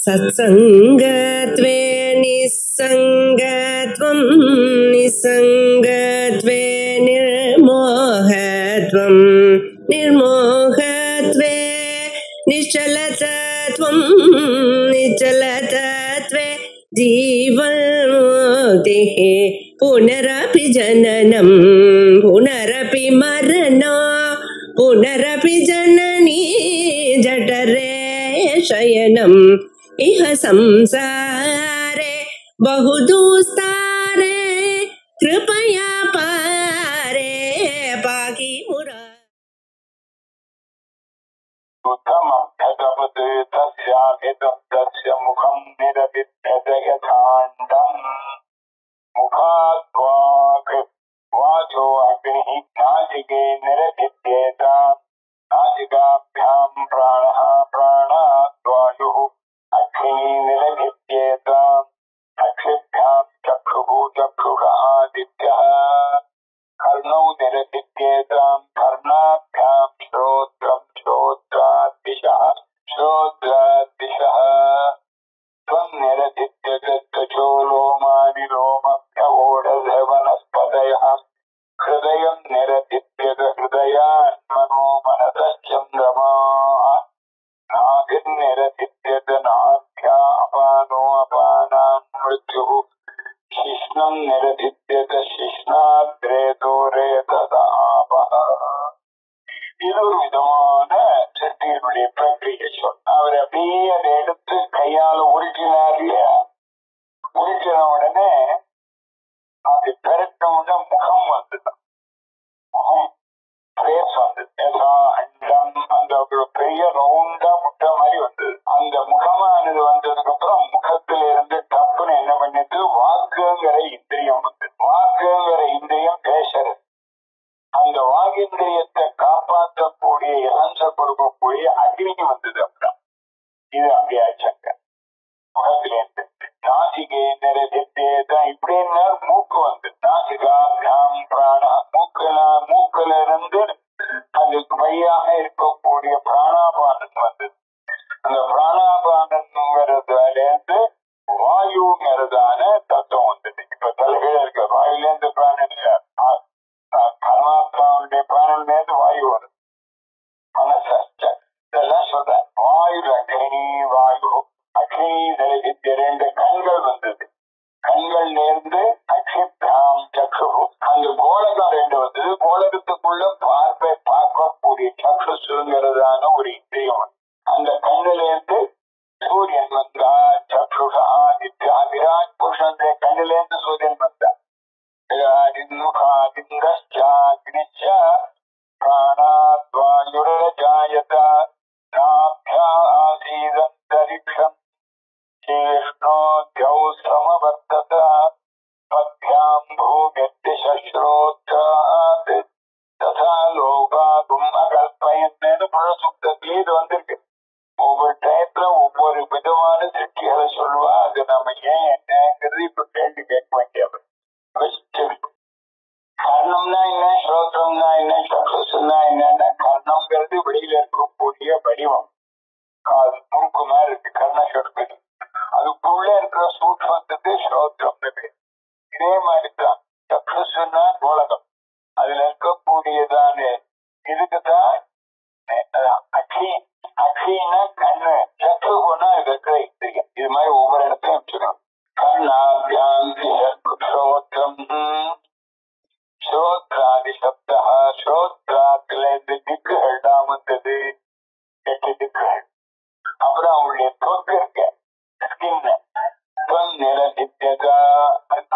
सत्संगत्वे निस्संगत्वं निस्संगत्वे निर्मोहत्वं निर्मोहत्वे निश्चलतत्वं निश्चलतत्वे जीवन्मुक्तिः पुनरपि जननं पुनरपि मरणं पुनरपि जननी जठरे शयनम् इह संसारे बहुदुस्तारे कृपया पारे पाहि मुरारे। तस्यामिदस्य मुखं निरविद्यते यथाण्डम् मुखात् वाक् वाचो अग्निः नासिके निरविद्येत नासिकाभ्यां प्राणः प्राणात् वायुः अग्निः निरविद्येत अक्षिभ्यां चक्षुः चक्षुषः आदित्यः कर्णौ निरविद्येत कर्णाभ्यां श्रोत्रं श्रोत्राद्दिशः श्रोत्राद्दिशः त्वं निरविद्यते त्वचो लोमानि लोमभ्यवोढवनस्पतयः हृदयं निरविद्यते हृदयान्मनो मनसश्चन्द्रमाः नाभिर्निरविद्यते नाभ्या अपानो अपानान् मृत्युः शिश्नं निरविद्यते शिश्नाद्रेतो रेतसापः. இது ஒரு விதமான சிருஷ்டியினுடைய பிரக்கிரியை சொல். அவர் அப்படியே அதை எடுத்து கையால உருட்டினார் இல்லையா, உருட்டின உடனே அது பெருட்டவுட முகம் வந்தது, முகம் ஃபேஸ் வந்தது. அந்த ஒரு பெரிய ரவுண்டா முட்டை மாதிரி வந்தது. அந்த முகமானது வந்ததுக்கு அப்புறம் முகத்துல இருந்து டப்புன்னு என்ன பண்ணிட்டு வாக்குங்கிற இந்திரியம் வந்தது. வாக்குங்கிற இந்திரியம் பேசுறது. அந்த வாகிந்திரியத்தை காப்பாற்றக்கூடிய இளஞ்ச கொடுக்கக்கூடிய அக்னி வந்தது. அப்புறம் இது அப்படியாச்சாங்க. முகத்திலேருந்து நாசிகை நிறதித்தேதான் இப்படின்னா மூக்கு வந்து நாசிகாம் பிராண மூக்குல இருந்து அதுக்கு வழியாக இருக்கக்கூடிய பிராணாபானன் வந்தது. அந்த பிராணாபானங்கிறதுலேருந்து வாயுங்கிறதான தத்துவம் வந்தது. இப்ப தலைகீழ இருக்க வாயுலேருந்து பிராணன் பரமாத்மாவுடைய பிராணன்லேருந்து வாயு வருது. மனச இதெல்லாம் சொல்ற வாயு அக்னி வாயு அக்னி நிலவித்திய ரெண்டு கண்கள் வந்தது. கண்கள் நேர்ந்து அக்ஷிப்தாம் சக்ஷு அந்த கோலகம் ரெண்டு வந்தது. கோலகத்துக்குள்ள பார்க்கக்கூடிய சக்ஷுங்கிறதான ஒரு இந்திரியம். அந்த கண்ணிலேருந்து சூரியன் வந்தா சக்ஷுஷா நித்யா விராட் புருஷன் கண்ணிலேருந்து சூரியன் வந்தா முகாதிங்கச்சாக்னிச்ச பிராணாத்வாயுரஜாயத நாப்யா ஆசீதந்தரிக்ஷம் சேஷ்ணோத்யௌ சமவர்த்தத பத்யாம் பூமியத்திஸ்ரோத்ராத் ததா லோகாதும் அகல்பயன்னு புழசுக்தத்திலே இது வந்திருக்கு. ஒவ்வொரு டயத்துல ஒவ்வொரு விதமான சிருஷ்டிகளை சொல்லுவா. அது நம்ம ஏன் என்னங்கிறது இப்ப கேள்வி கேட்க வேண்டியது. கர்ணம்னா என்ன, ஸ்ரோத்திரம்னா என்ன, சக்ஷுன்னா என்னன்னா கர்ணம்ங்கிறது வெளியில இருக்கக்கூடிய வடிவம். அது மூக்கு மாதிரி இருக்கு கர்ண சொற்கள். அதுக்குள்ள இருக்கிற சூட்சத்துக்கு ஸ்ரோத்திரம்னு பேர். இதே மாதிரிதான் சக்ஷுன்னா கோலகம். அதுல இருக்கக்கூடியதான இதுக்குதான் அக்னி. அக்னின்னா கண்ணு, சக்ஷு போனா இது இருக்கிற இந்திரியம். இது மாதிரி ஒவ்வொரு இடத்தையும் வச்சுக்கணும். கர்ணாபியாம் ஸ்ரோத்திரம் ஸ்ரோத்ராதி சப்தா. ஸ்ரோத்ராத்துல இந்த திக்குகள் தான் வந்தது, 8 திக்குகள். அப்புறம் அவங்களுடைய தொக்கு இருக்க ஸ்கின் நிலநித்தியதா.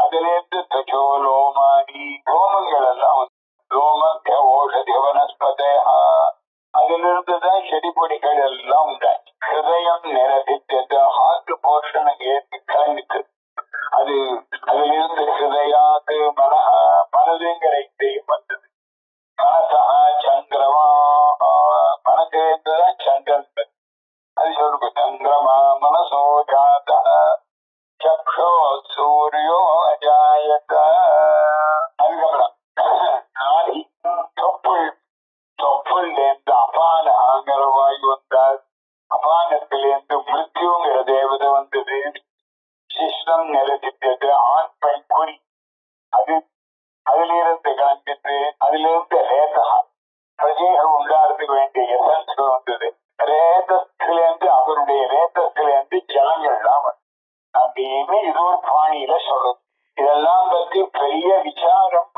அதுலேருந்து தச்சோ லோமானி ரோமங்கள் எல்லாம் ரோமத்திய ஓஷதி வனஸ்பதையா. அதிலிருந்துதான் செடி கொடிகள் எல்லாம் உண்டாச்சு. ஹிருதயம் நிலநித்தியதா. ஹார்ட் போர்ஷன் ஏற்றி கிளம்பிட்டு அது அதிலிருந்து ஹிருதயாது மனஹா மனதுங்கிற இதையும் வந்தது. மனசா சந்திரமா மனதிலிருந்துதான் சந்திரன். அது சொல்லுங்க சந்திரமா மனசோ ஜாத சக்ஷோ சூரியோ அஜாயத. அதுக்கப்புறம் நாடி தொப்புள்லேருந்து அபான ஆங்கிற வாயு வந்தார். அபானத்திலேருந்து மிருத்யுங்கிற தேவதை முகம் நிலத்திட்டது ஆண் பெண் குறி அது அதிலிருந்து கிளம்பிட்டு அதிலிருந்து ரேதகா பிரஜைகள் உண்டாகிறதுக்கு வேண்டிய எசன்ஸ்கள் வந்தது. ரேதத்திலிருந்து அவருடைய ரேதத்திலிருந்து ஜலங்கள்லாம் அப்படின்னு இது ஒரு பாணியில சொல்றது. இதெல்லாம் பத்தி பெரிய விசாரம்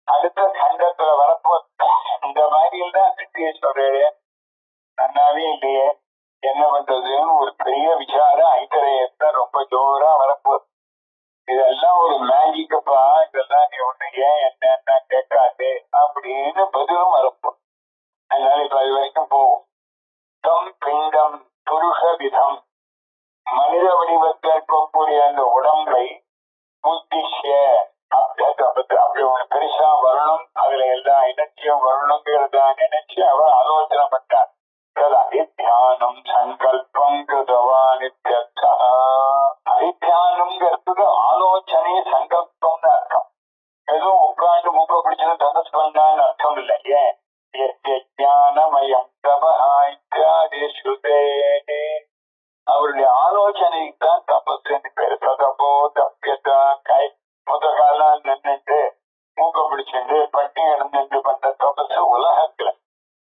அடுத்த கண்டத்துல வரப்போ இந்த மாதிரி எல்லாம் சொல்றேன் நன்னாவே இல்லையே என்ன பண்றதுன்னு ஒரு பெரிய விசாரம் ஐத்தரையத்தை ரொம்ப ஜோரா வரப்போகுது. இதெல்லாம் ஒரு மேஜிக்கப்பா, இதெல்லாம் நீ ஒண்ணு ஏன் என்ன கேட்காது அப்படின்னு பதிலும் வரப்போம். அதனால இப்ப அது வரைக்கும் போகும். தம் பிண்டம் புருஷ விதம் மனித வடிவத்தில் இருக்கக்கூடிய அந்த உடம்பை உத்திஷ்ய அப்படி ஒண்ணு பெருசா வரணும், அதுல எல்லா இணைச்சியும் வரணுங்கிறதா நினைச்சு அவர் ஆலோசனை பண்ணார். அரித்தியானம் சங்கல்பம் அரித்தியானம்ங்கிறதுக்கு ஆலோசனை சங்கல்பம்னு அர்த்தம். ஏதோ உட்காந்து மூக்க பிடிச்சது தபஸ் பண்ணான்னு அர்த்தம் இல்லை. ஏன் ஞானமயம் தபஹாய்தே அவருடைய ஆலோசனைக்கு தான் தபஸ் பேரு. சதபோ தப்பியதா கை முத காலம் நின்றுட்டு மூக்க பிடிச்சிட்டு பட்டி இறந்து பண்ற தபஸ் உலகத்துல.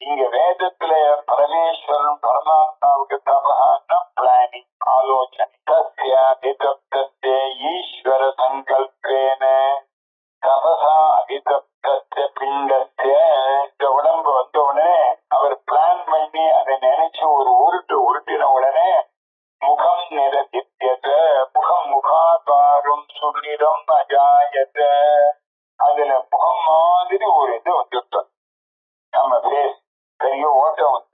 இங்க வேதத்துல பரமேஸ்வரன் பரமாத்மாவுக்கு தபஹான்னா பிளானிங் ஆலோசனை. தஸ்ய ஈஸ்வர சங்கல்பேன தபசா அபிதப்தஸ்ய பிண்டஸ்ய இந்த உடம்பு வந்த உடனே அவர் பிளான் பண்ணி அதை நினைச்சு ஒரு உருட்டின உடனே முகம் நிரதித்யத முகம் முகாதாரம் சுனிடம் அஜாயத அதுல முகம் மாதிரி ஒரு இது வந்துட்டு நம்ம பேஸ் பெரிய ஓட்டம் வந்து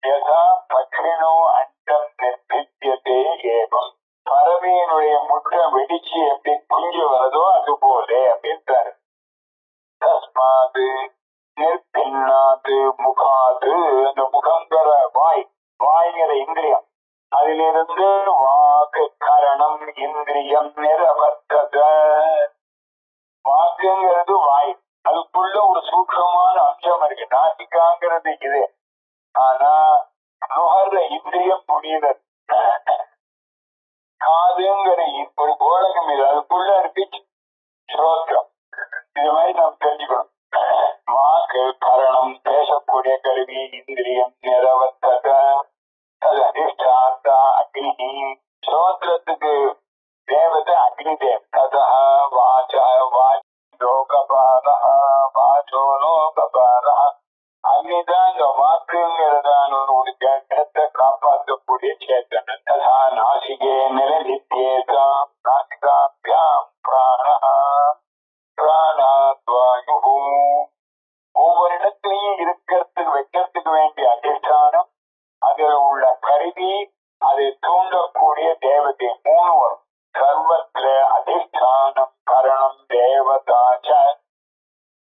யதா பக்ரிணோ அண்டம் நிர்பித்தியதே ஏவம் பறவையினுடைய முட்டை வெடிச்சு எப்படி குஞ்சு வருதோ அது போல அப்படின்றாரு. தஸ்மாது நிற்பின்னாது முகாது அந்த முகங்கிற வாய்கிற இந்திரியம் அதிலிருந்து வாக்கு கரணம் இந்திரியம் நிரவர்த்தத. வாக்குங்கிறது வாய், அதுக்குள்ள ஒரு சூட்சமான அம்சம் இருக்கு. நாசிக்காங்கிறது இது, ஆனா நுகர்ற இந்திரியம் முடியுது. காதுங்கிற ஒரு கோலகம் இது, அதுக்குள்ள இருக்கு ஸ்ரோத்ரம். இது மாதிரி நாம் தெரிஞ்சுக்கணும். வாக்கு கரணம் பேசக்கூடிய கருவி இந்திரியம் நிரவர்த்தத அது அதிஷ்டாத்தா அக்னி. ஸ்ரோத்திரத்துக்கு தேவதை அக்னி தேவ். ததா வாச லோகபாலஹ வாசோ லோகபாலஹ அக்னிதான் இந்த வாக்குங்கிறதான ஒரு இடத்தை காப்பாற்றக்கூடிய சேத்தனன். ததா நாசிகே நிரதித்யேதா நாசிகாபியாம் பிராணஹ பிராணாத் வாயு. ஒவ்வொரு இடத்துலயும் இருக்கிறதுக்கு வைக்கிறதுக்கு வேண்டிய அதிஷ்டானம், அதுல உள்ள கருவி, அதை தூண்டக்கூடிய தேவதை மூணு வரும். சர்வத்திர அதிஷ்டானம் கரணம் தேவதாச்ச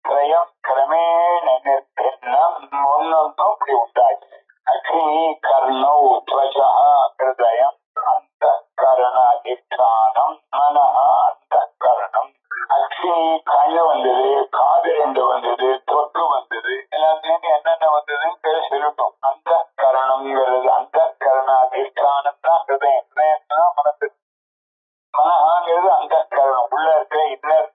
திரயம் கிரமேண நிர்பின்னம் ஒன்னும் அப்படி உண்டாச்சு. அக்னி கர்ணௌ துவஜா ஹிருதயம் அந்த கரண அதிஷ்டானம் மனஹ அந்த கரணம். அக்னி கண்ணு வந்தது, காது ரெண்டு வந்தது, தொற்று வந்தது, எல்லாத்துலயும் என்னென்ன வந்ததுன்னு பேர் சொல்லட்டும். அந்த கரணம்ங்கிறது அந்த கரண அதிஷ்டானம் தான் ஹிருதயம். ஹிருதயம்தான் மனசு. மனஹாங்கிறது அந்த கரணம் உள்ள இருக்கிற இன்னர்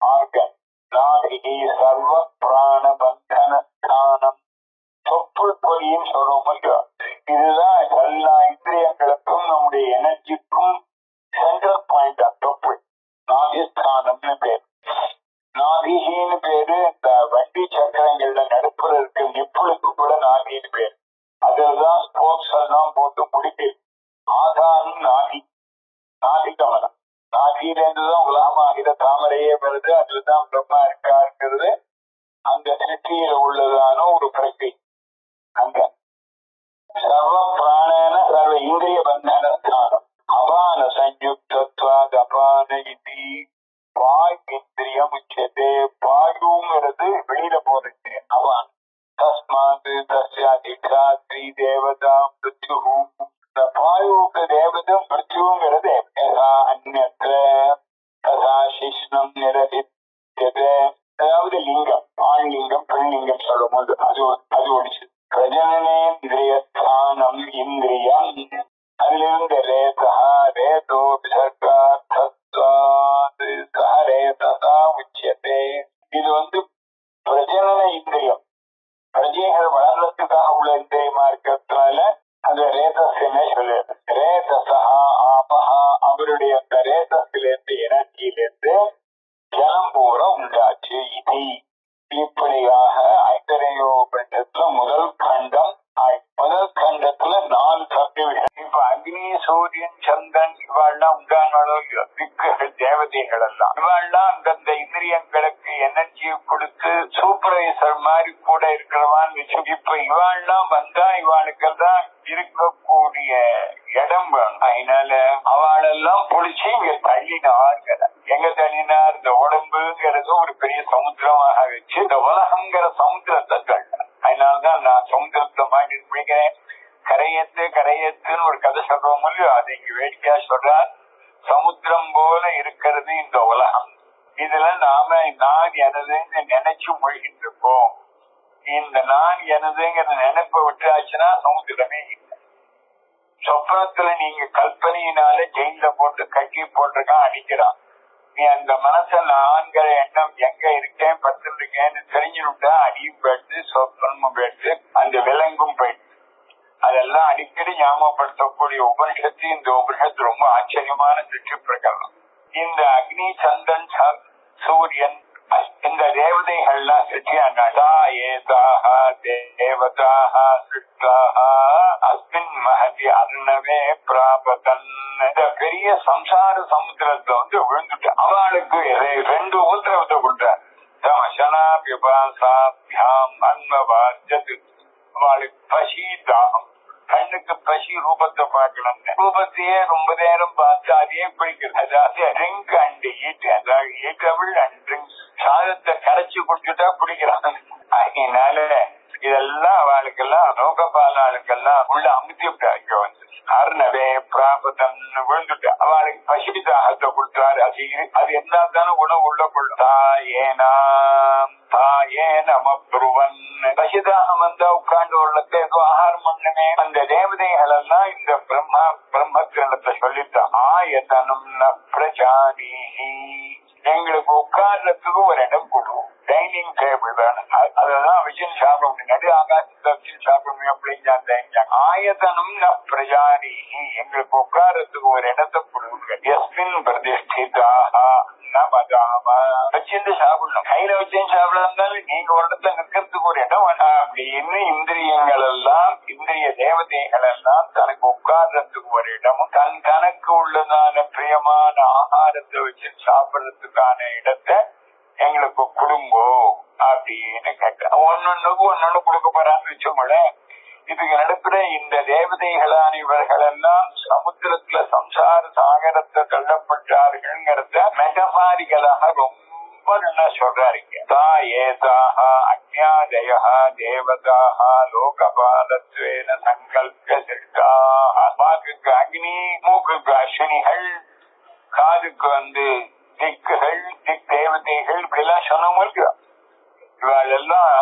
ஆர்கன். நாடிகி சர்வ பிராண பந்தன ஸ்தானம் தொப்புள் கொடின்னு சொல்றோம் இல்லையோ, இதுதான் எல்லா இந்திரியங்களுக்கும் நம்முடைய எனர்ஜிக்கும் சென்ட்ரல் பாயிண்ட் ஆஃப் தொப்புள். நாதிஸ்தானம்னு பேரு. நாதிகின்னு பேரு இந்த வண்டி சக்கரங்கள்ல நடுப்புற இருக்கு நிப்புளுக்கு கூட நாதின்னு பேரு. அதுலதான் ஸ்போர்ட்ஸ் எல்லாம் போட்டு முடிக்குது. ஆதாரம் நாதி, நாதி கமலம். நாதியிலேருந்துதான் உலகமாகிற தாமரையே வருது. அதுலதான் பிரம்மா இருக்காருங்கிறது அந்த சிருஷ்டியில உள்ளதான ஒரு பிரக்கை. அங்க சர்வ பிராணன சர்வ இந்திரிய பந்தன ஸ்தானம். அபான சயுக்தத்வாத் அபான இதி வாயு இந்திரியம் உச்சதே. வாயுங்கிறது வெளியில போறது அபான. தஸ்மாத் தஸ்யாதிஷ்டாத்ரி தேவதா மிருத்யு. இந்த வாயுவுக்கு தேவதை மிருத்யுங்கிறது அந்நத்திர ததா சிஷ்ணம் நிரதித்யதே. அதாவது லிங்கம், ஆண்லிங்கம் பெண்லிங்கம் சொல்லும் போது அது ஒடிச்சு. பிரஜனனேந்திரியஸ்தானம் இந்திரியம் அதிலிருந்து ரேதா ரேதோ விசர்கா பிரஜனன இந்திரியம், பிரஜைகள் வளர்றதுக்காக உள்ள இந்திரியமா இருக்கிறதுனால அந்த ரேதஸ்ன்னு சொல்லுது. ரேதசா ஆபஹா, அவருடைய அந்த ரேதஸிலிருந்து எனர்ஜியிலிருந்து ஜலம் பூரா உண்டாச்சு. இது இப்படியாக ஐதரையோபனிஷத்துல முதல் கண்டம். முதல் கண்டத்துல 4 சப்டிவிஷன். இப்ப அக்னி, சூரியன், சந்திரன் இவாள்லாம் உண்டானாலோ திக்குகள், தேவதைகள் எல்லாம் இவாள்லாம் அந்தந்த இந்திரியங்களுக்கு எனர்ஜியை கொடுத்து சூப்பர்வைசர் மாதிரி கூட இருக்கிறவான்னு வச்சு. இப்ப இவாள்லாம் வந்தா இவாளுக்கெல்லாம் இருக்கக்கூடிய இடம் வேணும். அதனால அவளெல்லாம் புடிச்சு இங்க தள்ளினார்கிற. எங்க தள்ளினார்? இந்த உடம்புங்கிறது ஒரு பெரிய சமுத்திரமாக வச்சு இந்த உலகங்கிற சமுத்திரத்தை தள்ள. அதனாலதான் நான் சமுத்திரத்தை மாட்டி பிடிக்கிறேன். கரையத்துன்னு ஒரு கதை சொல்றோம் இல்லையோ, அதை இங்க வேடிக்கையா சொல்றார். சமுத்திரம் போல இருக்கிறது இந்த உலகம். இதுல நாம நான் எனதுன்னு நினைச்சு மூழ்கிட்டு இருக்கோம். இந்த நான் எனதுங்கிற நினைப்பை விட்டாச்சுன்னா சமுத்திரமே இல்லை. சொப்னத்துல நீங்க கல்பனையினால ஜெயில போட்டு கட்டி போட்டிருக்கான், அடிக்கிறான். நீ அந்த மனச நான்கிற எண்ணம் எங்க இருக்கேன், படுத்துருக்கேன்னு தெரிஞ்சுட்டா அடியும் போயிட்டு சொப்னமும் போயிட்டு அந்த விலங்கும் போயிட்டு. அதெல்லாம் அடிக்கடி ஞாபகப்படுத்தக்கூடிய உபனிஷத்து இந்த உபனிஷத்து ரொம்ப ஆச்சரியமான சிற்று பிரகரணம். இந்த அக்னி, சந்திரன், சூரியன், இந்த தேவதைகள்லாம் சிருஷ்டியானாடா. ஏதாக தேவதாக சிருஷ்டாக அஸ்மின் மஹதி அர்ணவே பிராபதன். இந்த பெரிய சம்சார சமுத்திரத்தை விழுந்துட்டு அவளுக்கு 2 உத்தரவத்தை கொடுத்தார். தமசனா விபாசாபியாம் அன்மவாஜது. அவளுக்கு பசி, தாகம். கண்ணுக்கு பசி, ரூபத்தை பார்க்கணும். ரூபத்தையே ரொம்ப நேரம் பார்த்து அதையே பிடிக்கிறது. அதாவது ட்ரிங்க் அண்ட் ஈட், அதாவது ஈட்டபிள் அண்ட் ட்ரிங்க்ஸ். சாதத்தை கரைச்சி குடிச்சுட்டா பிடிக்கிறாங்க. அதனால இதெல்லாம் அவளுக்கெல்லாம் லோகபாலாளுக்கெல்லாம் உள்ள அமுத்தி விட்டாங்க. அர்ணவே பிராபதம் விழுந்துட்டு அவளுக்கு பசி தாகத்தை கொடுத்தாரு. அது என்ன தானே உணவு உள்ள கொள்ளும். தாயே நமப்ருவன். பசிதாகம் வந்தா உட்கார்ந்து உள்ளத்தை ஏதோ ஆகாரம் பண்ணுமே. அந்த தேவதைகள் எல்லாம் இந்த பிரம்மத்தினத்தை சொல்லித்தான். ஆயத்தனம் பிரஜானி, எங்களுக்கு உட்கார்றதுக்கு ஒரு இடம் கொடுக்கும். டைனிங் டேபிள் வேணும். அதெல்லாம் வச்சு சாப்பிட முடியும். நடு ஆகாசத்தை வச்சு சாப்பிட முடியும் அப்படின்னு. ஆயத்தனம் பிரஜானி, எங்களுக்கு உட்கார்றதுக்கு ஒரு இடத்தை கொடுங்க. எஸ்மின் பிரதிஷ்டிதாக வச்சிருந்து சாப்பிடணும். கையில வச்சு சாப்பிடாஇருந்தாலும் நீங்க ஒரு இடத்துல நிற்கிறதுக்கு ஒரு இடம் வேணாம் அப்படின்னு இந்திரியங்கள் எல்லாம், இந்திரிய தேவதைகள் எல்லாம் தனக்கு உட்கார்றதுக்கு ஒரு இடமும் தனக்கு உள்ளதான பிரியமான ஆகாரத்தை வச்சு சாப்பிடறதுக்கான இடத்தை எங்களுக்கு கொடுங்கோ அப்படின்னு கேட்ட. ஒன்னொன்னு கொடுக்க போறான்னு வச்சோம்ல. இதுக்கு நடுப்புற இந்த தேவதைகளான இவர்கள் எல்லாம் சமுத்திரத்துல சம்சார சாகரத்தை தள்ளப்பட்டார்கள்ங்கிறத மெட்டபாரிகளாக ரொம்ப நல்லா சொல்றாருங்க. தாயேதாக அஜ்ஞாதய தேவதாக லோகபாலத்வேன சங்கல்ப சிருஷ்டாக. வாக்குக்கு அக்னி, மூக்குக்கு அஸ்வினிகள், காதுக்கு திக்குகள், தேவதைகள், இப்படி எல்லாம் சொன்னவங்களுக்கு இவாள் எல்லாம்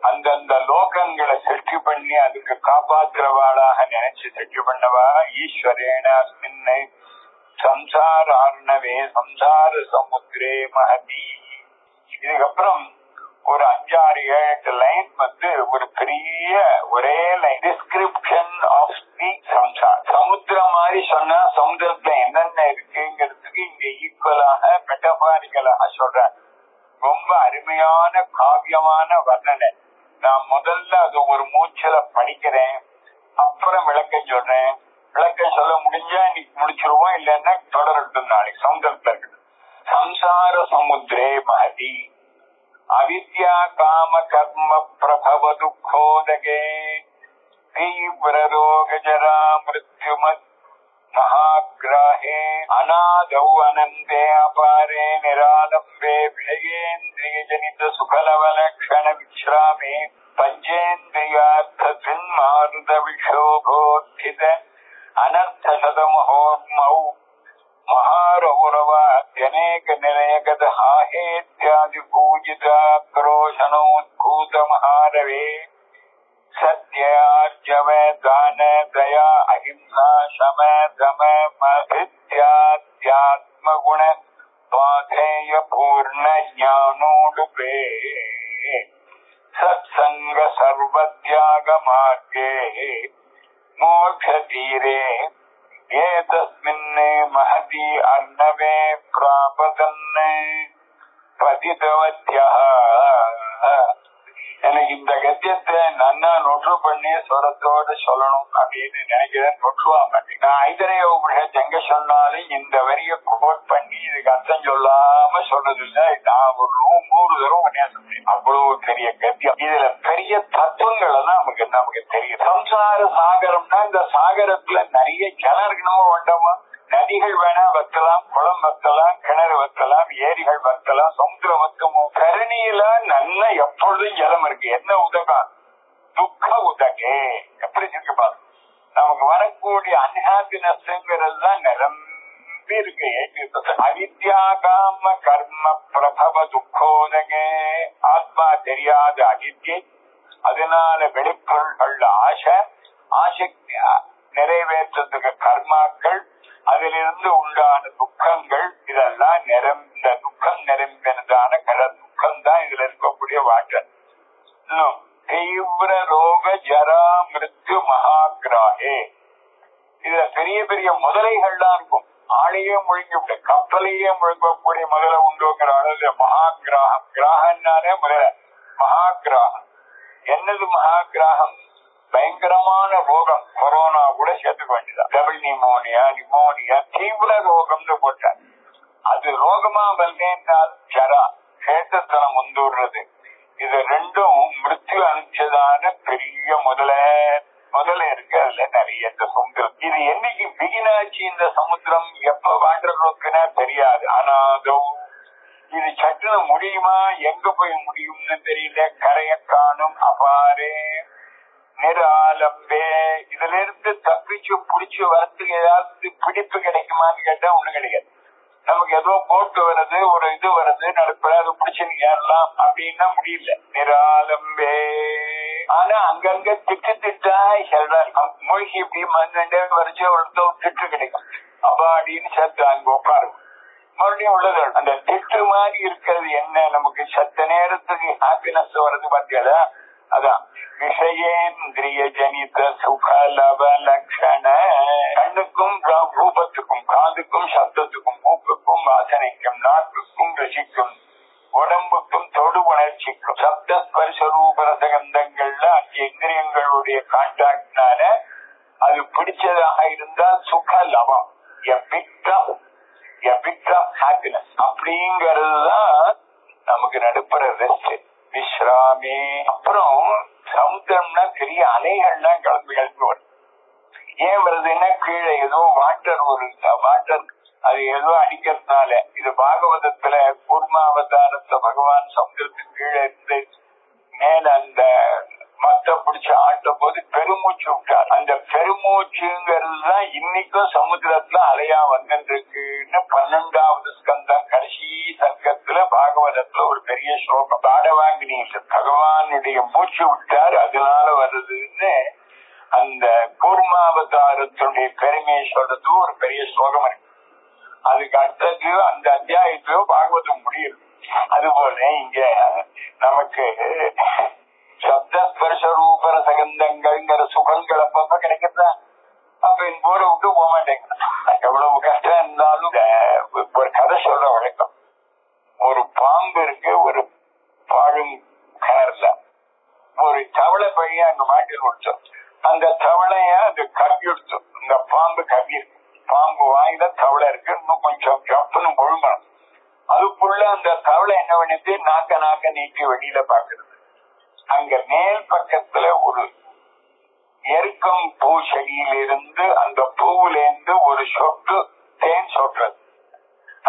அந்தந்த லோகங்களை சிருஷ்டி பண்ணி அதுக்கு காப்பாற்றுறவாளாக நினைச்சு சிருஷ்டி பண்ணவா. ஈஸ்வரேன அஸ்மின்னை சம்சாரார்ணவே சம்சார சமுத்திரே மஹதி. இதுக்கப்புறம் ஒரு 5-6-7 லைன் ஒரு பெரிய ஒரே லைன் டிஸ்கிரிப்ஷன் ஆஃப் தி சம்சார். சமுத்திரம் மாதிரி சொன்னா சமுத்திரத்துல என்னென்ன இருக்குங்கிறதுக்கு இங்க ஈக்குவலாக மெட்டபாரிக்கலாக சொல்றாங்க. ரொம்ப அருமையான காவியமான வர்ணனை. நான் முதல்ல அது ஒரு மூச்சில படிக்கிறேன், அப்புறம் விளக்கம் சொல்றேன். விளக்கம் சொல்ல முடிஞ்சா இன்னைக்கு முடிச்சிருவோம், இல்லன்னா தொடரட்டும் நாளைக்கு. சமுத்திரத்துல இருக்குது. சம்சார சமுத்திரே மஹதி அவித்யா காம கர்ம பிரபவ துக்கோதகே தீவிர ரோக ஜரா மிருத்யுமத் மகாகிராஹே அநாதௌ அனந்தே அபாரே நிராலம்பே விஷயேந்திரிய ஜனித சுகலவலக்ஷண விஸ்ராமே பஞ்சேந்திரியார்த்தத்வின் மாருத விஷோபோத்தித அனர்த்த சதமஹோர்மௌ மகாரௌரவாத்யநேக நிலையகத ஹாஹேத்யாதி பூஜிதாக்ரோஷனோத்கூத மகாரவே சத்யார்ஜவ தான தயா அஹிம்சா சம தம மஹித்யாத்யாத்ம குண பாதேய பூர பூர்ண ஞானோடு பே சத்சங்க சர்வத்யாக மார்க்கே மோட்ச தீரே ஏதஸ்மின் மஹதி அன்னவே பிராபதன் பதிதவத்யா. எனக்கு இந்த கத்தியத்தை நன்னா நொற்று பண்ணி சொரத்தோட சொல்லணும் அப்படின்னு நினைக்கிறேன். நொற்றுவா மாட்டேன். நான் ஐதரைய உபநிஷத் எங்க சொன்னாலும் இந்த வரிய கோட் பண்ணி இதுக்கு அர்த்தம் சொல்லாம சொல்றது இல்ல. நான் ஒரு 100 தரம் உபன்யாசம் அவ்வளவு பெரிய கத்தியம். இதுல பெரிய தத்துவங்கள் எல்லாம் நமக்கு தெரியும். சம்சார சாகரம்னா இந்த சாகரத்துல நிறைய ஜலம் இருக்கணுமோ வேண்டாமா? நதிகள் வேணா வைக்கலாம், குளம் வைக்கலாம், கிணறு வைக்கலாம், ஏரிகள் வைக்கலாம், சமுத்திரம் வைக்கமோ. கரணியில நல்ல எப்பொழுதும் ஜலம் இருக்கு. என்ன உதகம்? துக்க உதகே. எப்படி இருக்கு பாரு. நமக்கு வரக்கூடிய அன்ஹாப்பினஸ்ங்கிறது தான் நிரம்பி இருக்கு. அவித்யா காம கர்ம பிரபவ துக்கோதகே. ஆத்மா தெரியாத அவித்யை, அதனால வெளிப்பொருள்கள் ஆசை, ஆசைக்கு நிறைவேற்றத்துக்கு கர்மாக்கள், அதிலிருந்து உண்டான துக்கங்கள், இதெல்லாம் நிரம்ப துக்கம் நிரம்பினதான துக்கம் தான் இதுல இருக்கக்கூடிய வாட்டர். இன்னும் தீவிர ரோக ஜரா மிருத்யு மகாகிராகே. இதுல பெரிய பெரிய முதலைகள்லாம் இருக்கும். ஆளையே முழுங்கி கப்பலையே முழுங்கக்கூடிய முதலை உண்டுங்கிற அளவுல மகாகிராகம். கிராகம்னாலே முதல மகாகிராகம். என்னது மகாகிராகம்? பயங்கரமான ரோகம். கொரோனா கூட சேர்த்துக்க வேண்டியதான். டபுள் நிமோனியா, நிமோனியா, தீவிர ரோகம்னு போட்டார். அது ரோகமா வரலேன்னால் ஜரா, சேட்டத்தனம் வந்துடுறது. இது ரெண்டும் மிருத்யு அனுப்பிச்சதான பெரிய முதல இருக்கு. அதுல நிறைய இந்த சமுத்திரம். இது என்னைக்கு பிகினாச்சு இந்த சமுத்திரம், எப்ப வாட்டர் ரோக்குன்னா தெரியாது. ஆனாதோ இது சட்டுன முடியுமா? எங்க போய் முடியும்னு தெரியல. கரைய காணும் அபாரே நிராலம்பே. இதுல இருந்து தப்பிச்சு புடிச்சு வரத்துக்கு ஏதாவது பிடிப்பு கிடைக்குமான்னு கேட்டா ஒண்ணு கிடையாது. நமக்கு ஏதோ போட்டு வருது, ஒரு இது வருது, நடப்ப அது பிடிச்சு ஏறலாம் அப்படின்னா முடியல. நிராலம்பே. ஆனா அங்கங்க திட்டா மூழ்கி இப்படி மண்ணே வரைச்சு ஒருத்த திட்டு கிடைக்கும். அப்பா அப்படின்னு சேர்த்து அங்க உட்காரும். மறுபடியும் உள்ளது அந்த திட்டு மாதிரி இருக்கிறது என்ன? நமக்கு சத்த நேரத்துக்கு ஹாப்பினஸ் வருது பாத்தியால. அதான் விஷயேந்திரிய ஜனித சுகலப லட்சண. கண்ணுக்கும் ரூபத்துக்கும், காதுக்கும் சப்தத்துக்கும், மூக்குக்கும் வாசனைக்கும், நாக்குக்கும் ருசிக்கும், உடம்புக்கும் தொடு உணர்ச்சிக்கும், சப்த ஸ்பர்ஷ ரூப ரசகந்தங்கள்ல 5 இந்திரியங்களுடைய கான்டாக்ட்னால அது பிடிச்சதாக இருந்தால் சுகலபம், a bit of happiness அப்படிங்கறதுதான் நமக்கு நடுப்புற ரெஸ்ட், விஸ்ராமே. அப்புறம் சமுத்திரம்னா பெரிய அலைகள்லாம் கிளம்பி வரும். ஏன் வருதுன்னா கீழே ஏதோ வாட்டர் அது ஏதோ அடிக்கிறதுனால. இது பாகவதத்துல கூர்மாவதாரத்தை பகவான் சமுத்திரத்துக்கு கீழே இருந்து மேல அந்த மத்த பிடிச்சு ஆட்டும் போது பெருமூச்சு விட்டார். அந்த பெருமூச்சுங்கிறது தான் இன்னைக்கும் சமுத்திரத்துல அலையா வந்துருக்குன்னு 12வது ஸ்கந்தம் கடைசி சர்க்கத்துல பாகவதத்துல ஒரு பெரிய ஸ்லோகம். பாடவாங்கினி பகவானுடைய மூச்சு விட்டார், அதனால வருதுன்னு அந்த கூர்மாவதாரத்துடைய பெருமையை சொல்றது ஒரு பெரிய ஸ்லோகம் இருக்கு. அதுக்கு அடுத்தது அந்த அத்தியாயத்திலோ பாகவதம் முடியுது. அதுபோல இங்க நமக்கு சப்த ஸ்பர்ஷ ரூப ரசகந்தங்கள்ங்கிற சுகங்கள் அப்பப்ப கிடைக்கிறதா? அப்ப இந்த போரை விட்டு போக மாட்டேங்குது. எவ்வளவு கஷ்டம் இருந்தாலும் ஒரு கதை சொல்ற வழக்கம். ஒரு பாம்பு இருக்கு ஒரு பாழும் கிணறுல. ஒரு தவளை பையன் அங்க மாட்டில் விடுச்சோம். அந்த தவளைய அது கவ்விடுச்சோம். இந்த பாம்பு கவ்வி இருக்கு. பாம்பு வாயில தவளை இருக்கு. இன்னும் கொஞ்சம் ஜப்புன்னு முழுங்கணும். அதுக்குள்ள அந்த தவளை என்ன பண்ணிட்டு நாக்க நீக்கி வெளியில பாக்குறது. அங்க மேல் பக்கத்துல ஒரு எருக்கம் பூ செடியிலிருந்து அந்த பூவுல இருந்து ஒரு சொட்டு தேன் சொட்டுறது.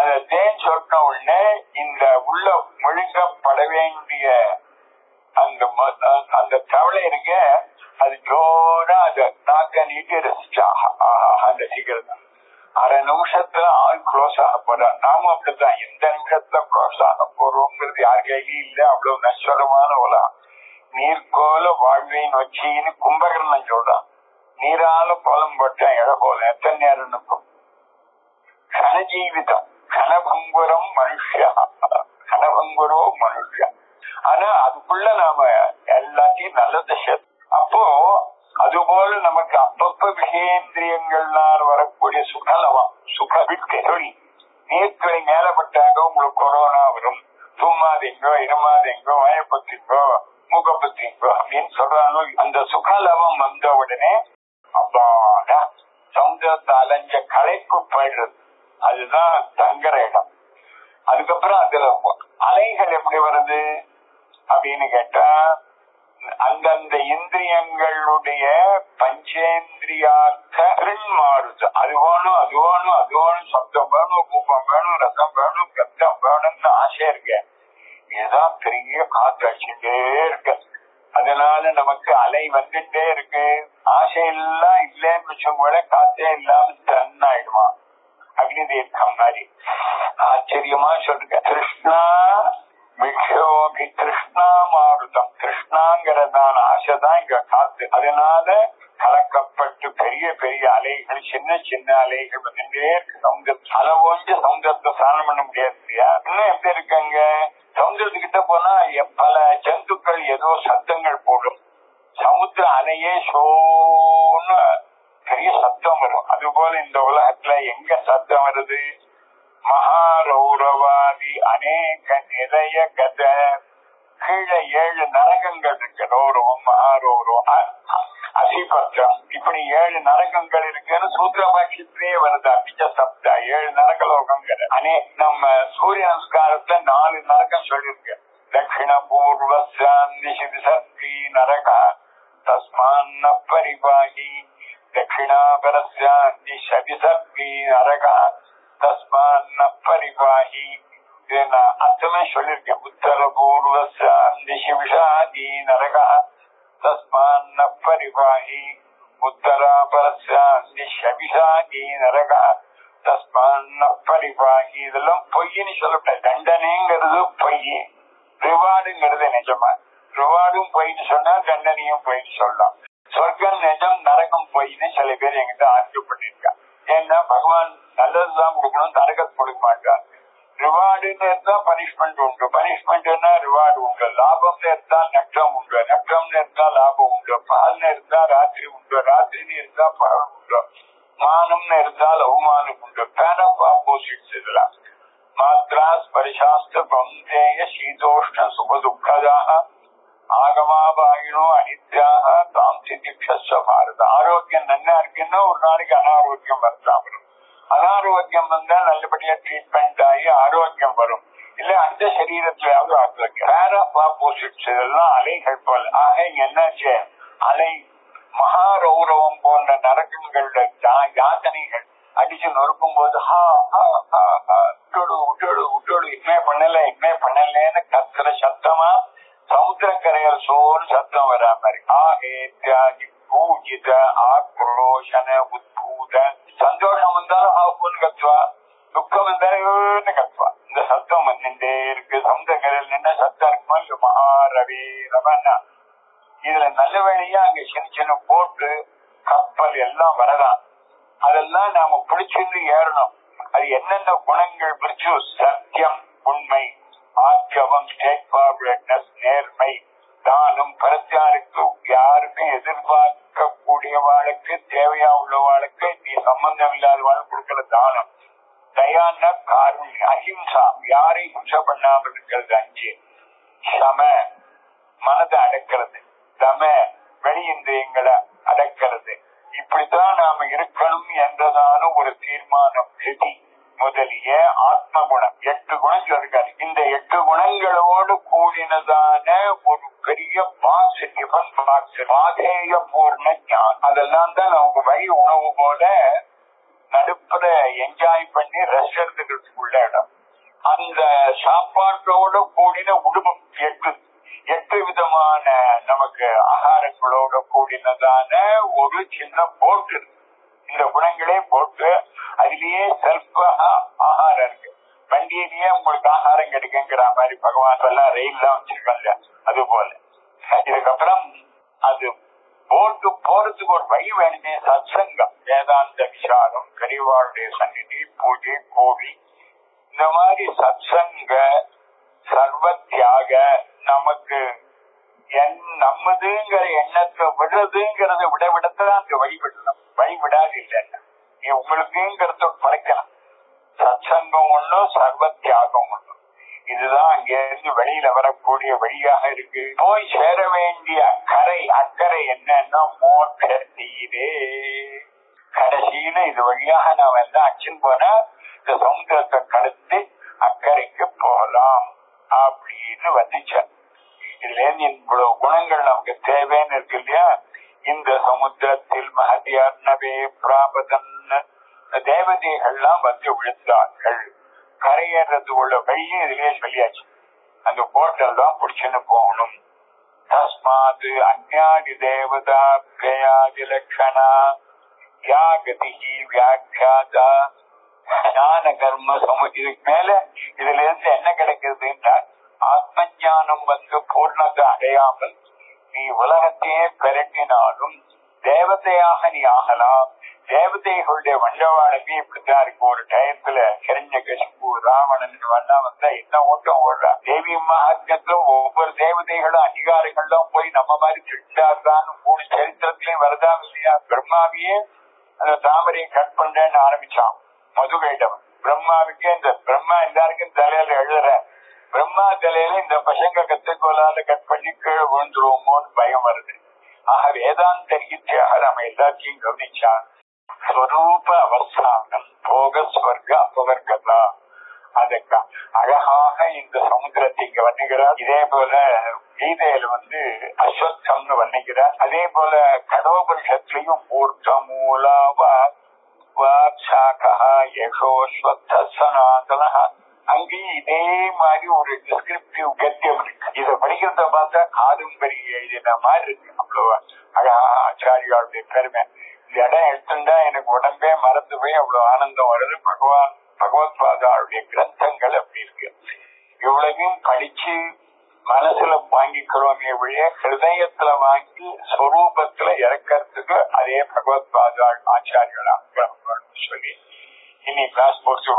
அந்த தேன் சொட்ட உடனே இந்த உள்ள முழுங்கப்பட வேண்டிய அந்த தவளை இருக்க அது ஜோரா அதை நாக்க நீட்டி ரசிச்சா அந்த சீக்கிரம் அரை நிமிஷத்துல ஆள் க்ளோஸ் ஆக போறா. நாமும் அப்படித்தான். எந்த நிமிஷத்துல க்ளோஸ் ஆக போறோம்ங்கிறது யார் கையிலும் இல்ல. அவ்வளவு நஷ்டமான உலகம். நீர்கோல வாழ்வின் வச்சின்னு கும்பகர்ணன் சொல்றான். நீரால கோலம் போட்டேன் இட போல எத்தனை நேரம் இருக்கும். கனஜீவிதம் கனபங்குரம் மனுஷா சுகங்குரோ மனுஷன். ஆனா அதுக்குள்ள நாம எல்லாத்தையும் நல்லதை சேர்த்து, அப்போ அதுபோல நமக்கு அப்பப்ப விஷேந்திரியங்கள்னால் வரக்கூடிய சுகலவம் சுக விட்டொழி நீர்த்துறை மேலப்பட்டாங்க உங்களுக்கு கொரோனா வரும், தும்மாதீங்கோ இருமாதீங்கோ வாயப்பத்தீங்கோ மூக்கப்பத்தீங்கோ அப்படின்னு சொல்றாங்க. அந்த சுகலவம் வந்த உடனே அப்பாடா சமுதிரத்தை அலைஞ்ச களைப்பு போயிடுறது. அதுதான் தங்குற இடம். அதுக்கப்புறம் அதுல அலைகள் எப்படி வருது அப்படின்னு கேட்டா, அந்தந்த இந்திரியங்களுடைய பஞ்சேந்திரியார்த்த மாறுது. அது வேணும் அது வேணும் அது வேணும், சப்தம் வேணும், கூப்பம் வேணும், ரசம் வேணும், கத்தம் வேணும்னு ஆசை இருக்கு. இதுதான் பெரிய காத்து அடிச்சுட்டே இருக்கு. அதனால நமக்கு அலை வந்துட்டே இருக்கு. ஆசை எல்லாம் இல்லைன்னு வச்சவங்கள காத்தே இல்லாம தன் ஆயிடுமா அக்னி தீர்க்கம் மாதிரி. ஆச்சரியமா சொல்லுங்க. கிருஷ்ணா விக்ஷோபி கிருஷ்ணா மாருதம். கிருஷ்ணாங்கிறதான ஆசைதான் இங்க காத்து. அதனால கலக்கப்பட்டு பெரிய பெரிய அலைகள் சின்ன சின்ன அலைகள் வந்துட்டே இருக்கு. சமுதிரம் அளவோஞ்சு சமுதிரத்தை ஸ்நானம் பண்ண முடியாது இல்லையா? இன்னும் எப்படி இருக்காங்க, சமுதிரத்துக்கிட்ட போனா பல ஜந்துக்கள் ஏதோ சத்தங்கள் போடும். சமுத்திர அலையே சோன்னு பெரிய சத்தம் வரும். அதுபோல இந்த உலகத்துல எங்க சத்தம் வருது? மகாரௌரவாதி அநேக நிறைய கத. கீழே 7 நரகங்கள் இருக்கு. ரௌரவம், மகாரௌரவம், அதிபட்சம், இப்படி 7 நரகங்கள் இருக்குன்னு சூத்திரபாட்சத்திலேயே வருது. அபிஜ சப்தா 7 நரகலோகங்கள். நம்ம சூரிய நமஸ்காரத்துல 4 நரகம் சொல்லிருக்கு. தட்சிண பூர்வ சாந்தி நரக தஸ்மான் பரிபாகி, தட்சிணாபரஸ்யாந்தி சபிசர்கி நரக தஸ்மான் பரிபாகி. அர்த்தமே சொல்லிருக்கேன். உத்தர பூர்வ சாந்தி விஷாதி நரக தஸ்மான் பரிபாகி, உத்தராபரஸ்யாந்தி சபிசாகி நரக தஸ்மான் பரிபாகி. இதெல்லாம் பொய்ன்னு சொல்லப்பட்ட. தண்டனைங்கிறது பொய், ரிவார்டுங்கிறது நிஜமா. ரிவார்டும் பொய்ன்னு சொன்னா தண்டனையும் பொய்ன்னு சொல்லலாம். சொர்க்கம் நிஜம், நரகம் பொய்ன்னு சில பேர் எங்கிட்ட ஆர்கியூ பண்ணிருக்காங்க. ஏன்னா பகவான் நல்லதுதான் கொடுக்கணும், நரகத்தை கொடுக்க மாட்டார். ரிவார்டுன்னு இருந்தா பனிஷ்மெண்ட் உண்டு, பனிஷ்மெண்ட்னா ரிவார்டு உண்டு. லாபம்னு இருந்தா நஷ்டம் உண்டு, நஷ்டம்னு இருந்தா லாபம் உண்டு. பகல்னு இருந்தா ராத்திரி உண்டு, ராத்திரின்னு இருந்தா பகல் உண்டு. மானம்னு இருந்தால் அவமானம் உண்டு. பேன் ஆஃப் ஆப்போசிட்ஸ் இதெல்லாம். மாத்ரா ஸ்பரிசாஸ்திர பந்தேய சீதோஷ்ண சுகதுக்கதாக ஆகமாபாயினோ அனித்யாக தாம் சிதிக்ஷஸ்வ பாரத. ஆரோக்கியம் நல்லா இருக்குன்னா ஒரு நாளைக்கு அனாரோக்கியம் வரலாம். அனாரோக்கியம் வந்தா நல்லபடியா ட்ரீட்மெண்ட் ஆகி ஆரோக்கியம் வரும். இல்ல அந்த சரீரத்திலாவது ஆரோக்கியம். பேர் ஆஃப் ஆப்போசிட்ஸ் இதெல்லாம் அலைகள் போல. ஆக இங்க என்னாச்சு, அலை மகாரௌரவம் போன்ற நரகங்களுடைய யாத்தனைகள் அடிச்சு நொறுக்கும் போது இனிமே பண்ணலன்னு கத்துற சத்தமா சமுத்திரக்கரையில் சோறு சத்தம் வராம இருக்கு. ஆகே தியாகி பூஜித ஆக்ரோஷன உத்பூத. சந்தோஷம் வந்தாலும் ஆகுன்னு கத்துவா, துக்கம் வந்தாலும் கத்துவா. இந்த சத்தம் வந்துட்டே இருக்கு. சமுத்திரக்கரையில் நின்ன சத்தம் இருக்குமா? மகாரவி ரமண்ணா. இதுல நல்ல வேலையா அங்க சின்ன சின்ன போட்டு கப்பல் எல்லாம் வரலாம். அதெல்லாம் நாம பிடிச்சிருந்து ஏறணும். அது என்னென்ன குணங்கள் பிடிச்சு? சத்தியம், உண்மை, ஆர்ஜவம், ஸ்ட்ரெயிட்ஃபார்வர்ட்னஸ், நேர்மை, தானம், பரத்தியாருக்கு யாருக்கும் எதிர்பார்க்க கூடியவாளுக்கு, தேவையா உள்ளவாளுக்கு, நீ சம்பந்தம் இல்லாதவாளுக்கு கொடுக்கிற தானம். தயான்னா காருண்யம், அஹிம்சா, யாரையும் ஹிம்சை பண்ணாமல் இருக்கிறது. 5 சம, மனதை அடக்கிறது. தம, வெளியிந்திரியங்களை அடக்கிறது. இப்படித்தான் நாம இருக்கணும் என்றதான ஒரு தீர்மானம். ஹிதி முதலிய ஆத்ம குணம் 8 குணம் சொல்றாரு. இந்த 8 குணங்களோடு கூடினதான ஒரு பெரிய பாக்ஸ், டிஃபன் பாக்ஸ், பாதேய பூர்ண ஞானம். அதெல்லாம் தான் நமக்கு வழி உணவு போல நடுப்புற என்ஜாய் பண்ணி ரெஸ்ட் எடுத்துக்கிறதுக்குள்ள இடம். அந்த சாப்பாட்டோட கூடின உடுமம் 8 விதமான நமக்கு ஆகாரங்களோட கூடினதான ஒரு சின்ன போட்டு. இந்த குணங்களே போட்டு அதுலயே செல்ஃப் ஆகாரம் இருக்கு. வண்டியிலேயே உங்களுக்கு ஆகாரம் கிடைக்குங்கிற மாதிரி பகவான் எல்லாம் ரயில் தான் வச்சிருக்காங்க. அது போல இதுக்கப்புறம் அது போட்டு போறதுக்கு ஒரு வழி வேணுமே. சத்சங்கம், வேதாந்த விசாரம், கரிவாளுடைய சந்நிதி, பூஜை, கோவில், இந்த மாதிரி சத்சங்க சர்வ தியாக, நமக்கு நம்மதுங்கிற எண்ணத்தை விடுறதுங்கிறத விடத்தான் அங்க வழிவிடணும். வழிவிடாது இல்லைன்னா நீ உங்களுக்குங்கிறத குறைக்கலாம். சத்சங்கம் ஒண்ணும் சர்வ தியாகம் ஒண்ணும். இதுதான் அங்க இருந்து வெளியில வரக்கூடிய வழியாக இருக்கு. போய் சேர வேண்டிய அக்கறை என்னன்னா மோட்ச தீரே. கடைசியில இது வழியாக நாம் எல்லாம் அச்சுன்னு போனா இந்த சமுத்திரத்தை கடந்து அக்கறைக்கு போகலாம் அப்படின்னு வந்துச்சேன். இதுல இருந்து இவ்வளவு குணங்கள் நமக்கு தேவைன்னு இருக்கு இல்லையா. இந்த சமுத்திரத்தில் மகதியார்னவே பிராபதன் தேவதைகள்லாம் வந்து விழுந்தார்கள். கரையேறது உள்ள வழியும் இதுலயே சொல்லியாச்சு. அந்த போட்டல் தான் பிடிச்சுன்னு போகணும். தஸ்மாது அஞ்ஞாதி தேவதா பிரயாதி லட்சணா யாகதி வியாக்கியாதா ஞான கர்ம இதுக்கு மேல இதுல இருந்து என்ன கிடைக்கிறதுன்னா ஆத்ம ஞானம் வந்து பூர்ணத்தை அடையாமல் நீ உலகத்தையே பெரட்டினாலும் தேவதையாக நீ ஆகலாம். தேவதைகளுடைய வண்டவாளமே இப்படித்தான் இருக்கு. ஒரு டயத்துல ஹிரண்யகசிபு ராவணன் வந்தா வந்தா என்ன ஓட்டம் ஓடுறா. தேவி மகாத்மத்துல ஒவ்வொரு தேவதைகளும் அதிகாரிகளும் போய் நம்ம மாதிரி திட்டார்தான் 3 சரித்திரத்திலயும் வருதா இல்லையா. பிரம்மாவையே அந்த தாமரையை கட் பண்றேன்னு ஆரம்பிச்சான் மதுகைடவன். பிரம்மாவுக்கு இந்த பிரம்மா எல்லாருக்கும் தலையில எழுதுற பிரம்மா தலையில இந்த பசங்க கத்துக்கோலால கட் பண்ணி கீழே விழுந்துருவோமோன்னு பயம் வருது. ஆக வேதாந்த ரீதியாக நம்ம எல்லாத்தையும் கவனிச்சான். ஸ்வரூப அவஸ்தானம் போக ஸ்வர்க அபவர்கதா. அதுக்கு அழகாக இந்த சமுத்திரத்தை இங்க வர்ணிக்கிறார். இதே போல கீதையில வந்து அஸ்வத்தம்னு வர்ணிக்கிறார். அதே போல கடோபனிஷத்துலயும் மூர்த்த மூலா அங்கேயும் இதே மாதிரி ஒரு டிஸ்கிரிப்டிவ் கத்தியம் இருக்கு. இதை படிக்கிறத பார்த்தா காதும்பரி எழுதின மாதிரி இருக்கு. அவ்வளவு அழகா ஆச்சாரியாளுடைய பெருமை. இந்த இடம் எடுத்துட்டா எனக்கு உடம்பே மறந்து போய் அவ்வளவு ஆனந்தம் வருது. பகவத்பாதாவுடைய கிரந்தங்கள் அப்படி இருக்கு. இவ்வளவையும் படிச்சு மனசுல வாங்கிக்கிறோமே வழிய ஹிருதயத்துல வாங்கி ஸ்வரூபத்துல இறக்கிறதுக்கு அதே பகவத்பாதா ஆச்சாரியா சொல்லி இனி கிளாஸ் போச்சு.